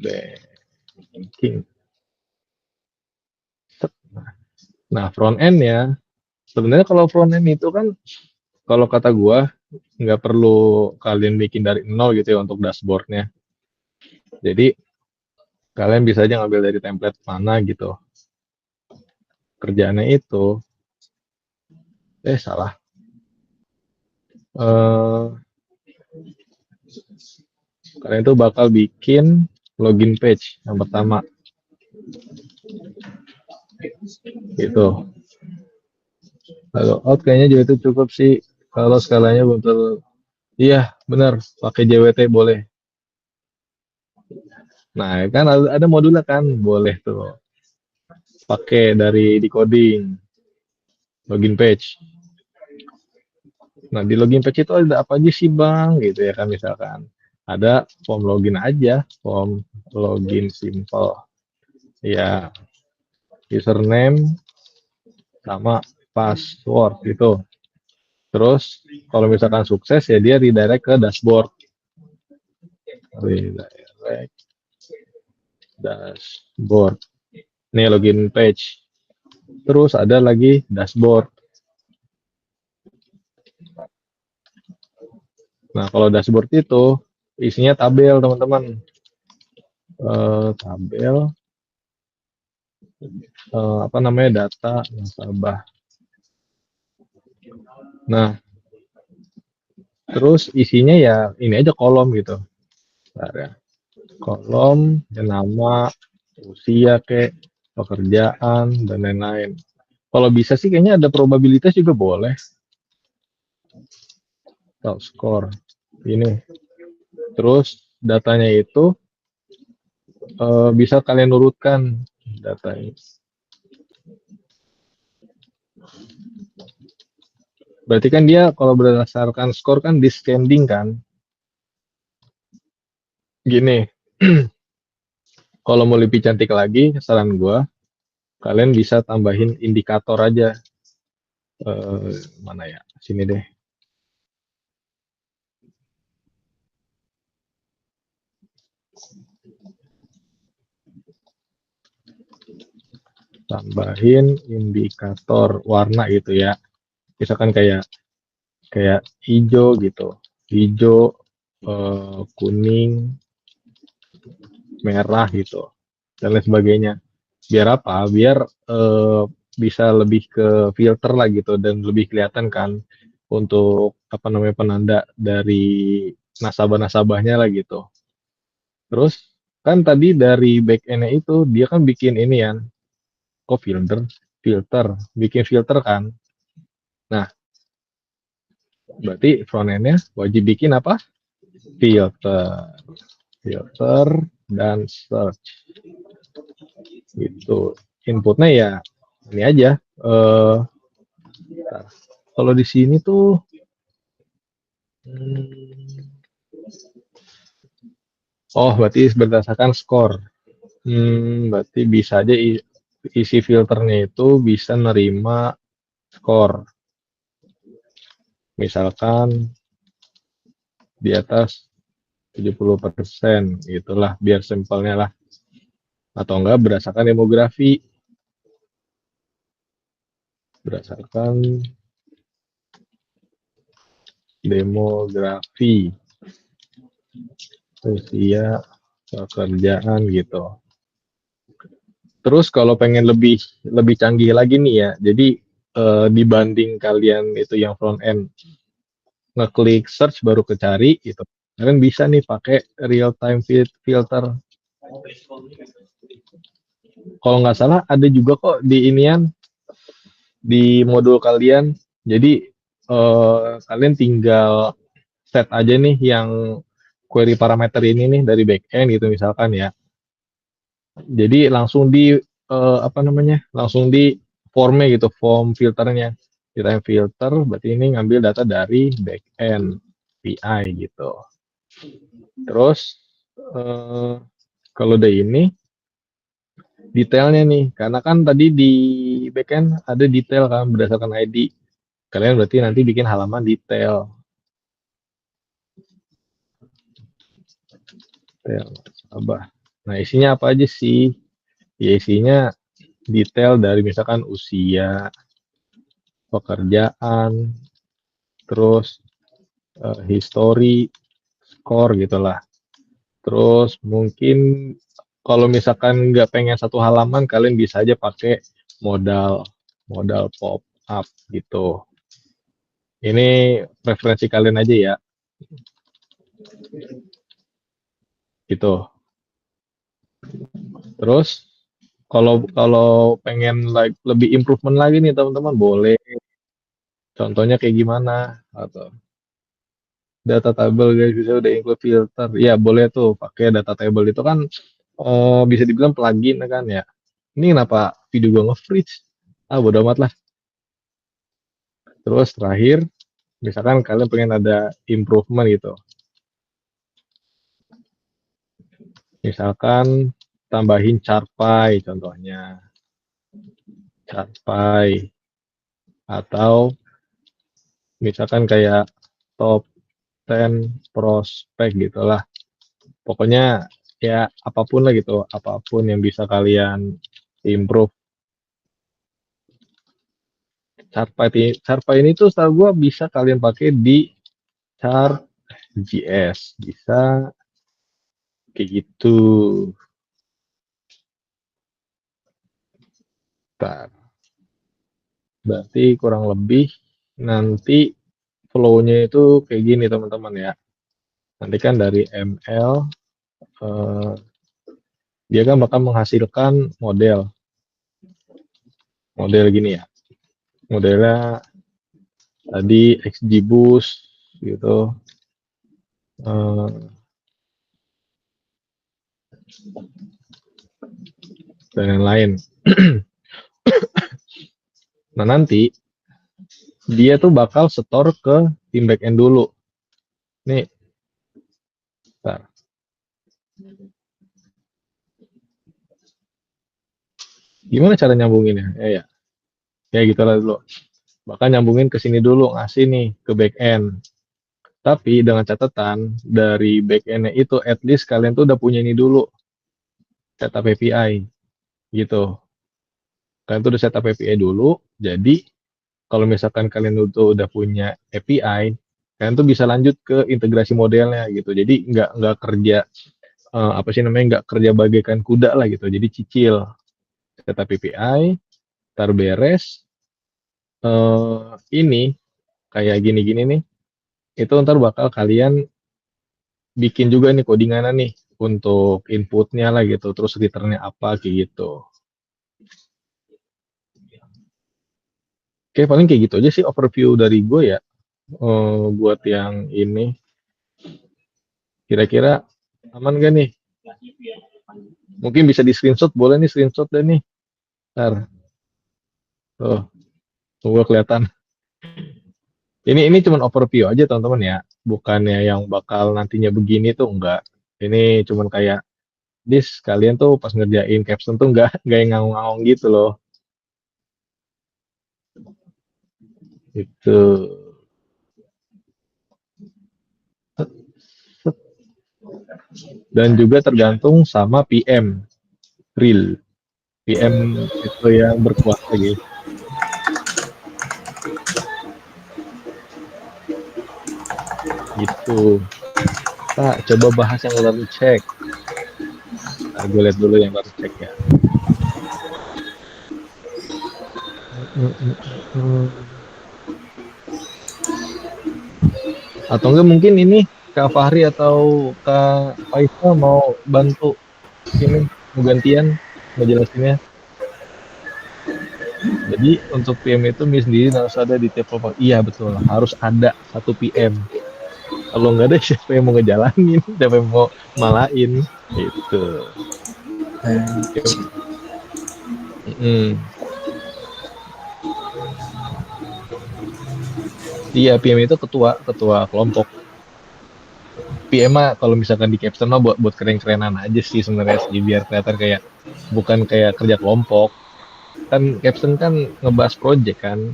banking. Nah, front end ya. Sebenarnya kalau front end itu kan, kalau kata gua, nggak perlu kalian bikin dari nol gitu ya untuk dashboardnya. Jadi kalian bisa aja ngambil dari template mana gitu. Kerjaannya itu, salah. Eh, Kalian tuh bakal bikin login page yang pertama, gitu. Lalu out kayaknya juga itu cukup sih. Kalau skalanya belum terlalu, iya benar, pakai JWT boleh. Nah kan ada modulnya kan, boleh tuh. Pakai dari decoding, login page. Nah di login page itu ada apa aja sih bang, gitu ya kan misalkan. Ada form login aja, form login simple. Ya, username sama password gitu. Terus kalau misalkan sukses ya dia redirect ke dashboard. Redirect dashboard. Nih login page. Terus ada lagi dashboard. Nah kalau dashboard itu isinya tabel teman-teman. Tabel apa namanya, data nasabah. Nah terus isinya ya ini aja kolom gitu. Bentar ya. Kolom, ya nama, usia kek, pekerjaan dan lain-lain. Kalau bisa sih kayaknya ada probabilitas juga boleh. Top score ini. Terus datanya itu bisa kalian urutkan datanya. Berarti kan dia kalau berdasarkan skor kan descending kan. Gini, kalau mau lebih cantik lagi, saran gua, kalian bisa tambahin indikator aja. Mana ya? Sini deh. Tambahin indikator warna gitu ya. Misalkan kayak kayak hijau gitu. Hijau, kuning, merah gitu. Dan lain sebagainya. Biar apa? Biar bisa lebih ke filter lah gitu dan lebih kelihatan kan untuk apa namanya penanda dari nasabah-nasabahnya lah gitu. Terus kan tadi dari back end-nya itu dia kan bikin ini ya, kok filter, bikin filter kan. Nah, berarti front end-nya wajib bikin apa? Filter, filter dan search. Gitu. Inputnya ya ini aja. Eh Kalau di sini tuh oh berarti berdasarkan skor. Berarti bisa aja isi filternya itu bisa nerima skor. Misalkan di atas 70%, itulah biar sampelnya lah. Atau enggak berdasarkan demografi. Berdasarkan demografi, usia, pekerjaan gitu. Terus kalau pengen lebih lebih canggih lagi nih ya, jadi dibanding kalian itu yang front end ngeklik search baru kecari gitu, kalian bisa nih pakai real time filter. Kalau nggak salah ada juga kok di inian di modul kalian. Jadi kalian tinggal set aja nih yang query parameter ini nih dari backend gitu misalkan ya. Jadi langsung di apa namanya? Langsung di formnya gitu, form filternya. Kita filter berarti ini ngambil data dari backend API gitu. Terus eh, kalau udah ini detailnya nih, karena kan tadi di backend ada detail kan berdasarkan ID. Kalian berarti nanti bikin halaman detail. Detail nasabah. Nah, isinya apa aja sih? Ya isinya detail dari misalkan usia, pekerjaan, terus history, skor gitulah. Terus mungkin kalau misalkan nggak pengen satu halaman, kalian bisa aja pakai modal modal pop up gitu. Ini preferensi kalian aja ya, gitu. Terus kalau kalau pengen like lebih improvement lagi nih teman-teman, boleh. Contohnya kayak gimana? Atau data table guys bisa udah include filter. Ya boleh tuh pakai data table itu kan bisa dibilang plugin kan ya. Ini kenapa video gua nge-freeze? Ah bodo amat lah. Terus terakhir, misalkan kalian pengen ada improvement gitu. Misalkan tambahin charpy contohnya. Charpy atau misalkan kayak top 10 prospek gitulah. Pokoknya ya apapun lah gitu, apapun yang bisa kalian improve. Charpy ini tuh setahu gue bisa kalian pakai di chart GS, bisa kayak gitu. Bentar. Berarti kurang lebih nanti flow-nya itu kayak gini teman-teman ya. Nanti kan dari ML eh, dia kan bakal menghasilkan model gini ya. Modelnya tadi XGBoost gitu, eh, dan lain-lain. Nah nanti dia tuh bakal store ke tim backend dulu. Nih, bentar. Gimana cara nyambunginnya? Ya, ya gitu lah dulu. Bakal nyambungin ke sini dulu, ngasih nih ke backend. Tapi dengan catatan dari backend-nya itu at least kalian tuh udah punya ini dulu, setup API gitu. Kalian tuh udah setup API dulu, jadi kalau misalkan kalian tuh udah punya API, kalian tuh bisa lanjut ke integrasi modelnya gitu. Jadi nggak kerja apa sih namanya nggak kerja bagaikan kuda lah gitu. Jadi cicil setup API, tar beres ini kayak gini-gini nih, itu ntar bakal kalian bikin juga nih codingannya nih untuk inputnya lah gitu, terus returnnya apa kayak gitu. Oke, paling kayak gitu aja sih overview dari gue ya. Buat yang ini, kira-kira aman gak nih? Mungkin bisa di screenshot, boleh nih screenshot deh nih. Ntar, tuh, tunggu kelihatan. Ini cuma overview aja teman-teman ya, bukannya yang bakal nantinya begini tuh enggak. Ini cuman kayak kalian tuh pas ngerjain caption tuh enggak yang ngaung-ngaung gitu loh. Itu. Dan juga tergantung sama PM real. PM itu yang berkuasa gitu. Gitu. Kita coba bahas yang lalu cek. Nah, gue lihat dulu yang baru cek ya. Atau enggak mungkin ini Kak Fahri atau Kak Faisal mau bantu ini gantian ngejelasinnya. Jadi untuk PM itu Mi sendiri harus ada di tiap kelompok. Iya betul, harus ada satu PM. Kalau nggak ada siapa yang mau ngejalanin, siapa yang mau malain, itu. Iya PM itu ketua ketua kelompok. PM mah kalau misalkan di caption mah buat keren-kerenan aja sih sebenarnya sih biar kelihatan kayak bukan kayak kerja kelompok. Kan caption kan ngebahas project kan,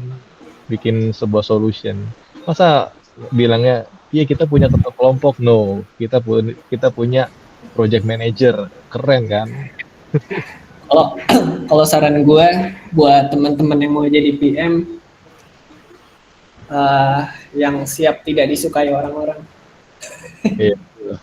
bikin sebuah solution. Masa bilangnya, iya kita punya ketua kelompok, no, kita punya project manager, keren kan? Kalau kalau saran gue buat teman-teman yang mau jadi PM, yang siap tidak disukai orang-orang. Iya, betul.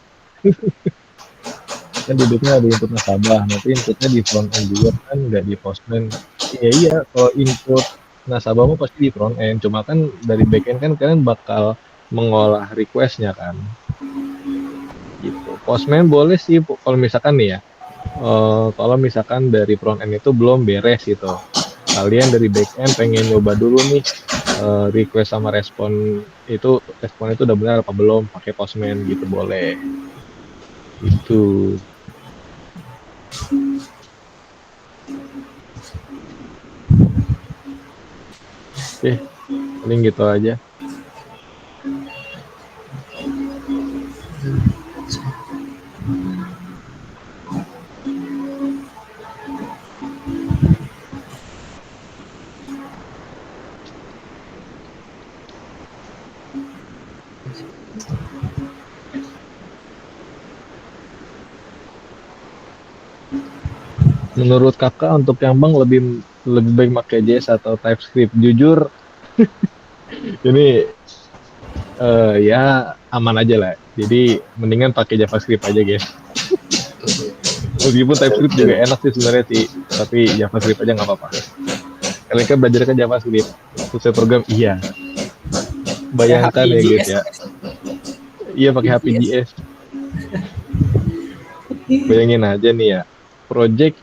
Kan duduknya ada input nasabah, nanti inputnya di front end juga kan, nggak di postman. Iya iya, kalau input nasabah mau pasti di front end, cuma kan dari back end kan kalian bakal mengolah requestnya kan, gitu. Postman boleh sih kalau misalkan nih ya, kalau misalkan dari front end itu belum beres gitu, kalian dari back end pengen nyoba dulu nih, request sama respon itu udah benar apa belum, pakai postman gitu boleh. Itu. Oke, paling gitu aja. Menurut kakak untuk yang bang lebih lebih baik pakai JS atau TypeScript? Jujur, ini ya aman aja lah. Jadi mendingan pakai JavaScript aja guys. Meskipun TypeScript juga enak sih sebenarnya sih, tapi JavaScript aja nggak apa-apa. Kalian kan belajar ke JavaScript, selesai program iya. Kayak Bayangkan ya guys HPJS. ya, iya pakai HPJS. HPGS. Bayangin aja nih ya, project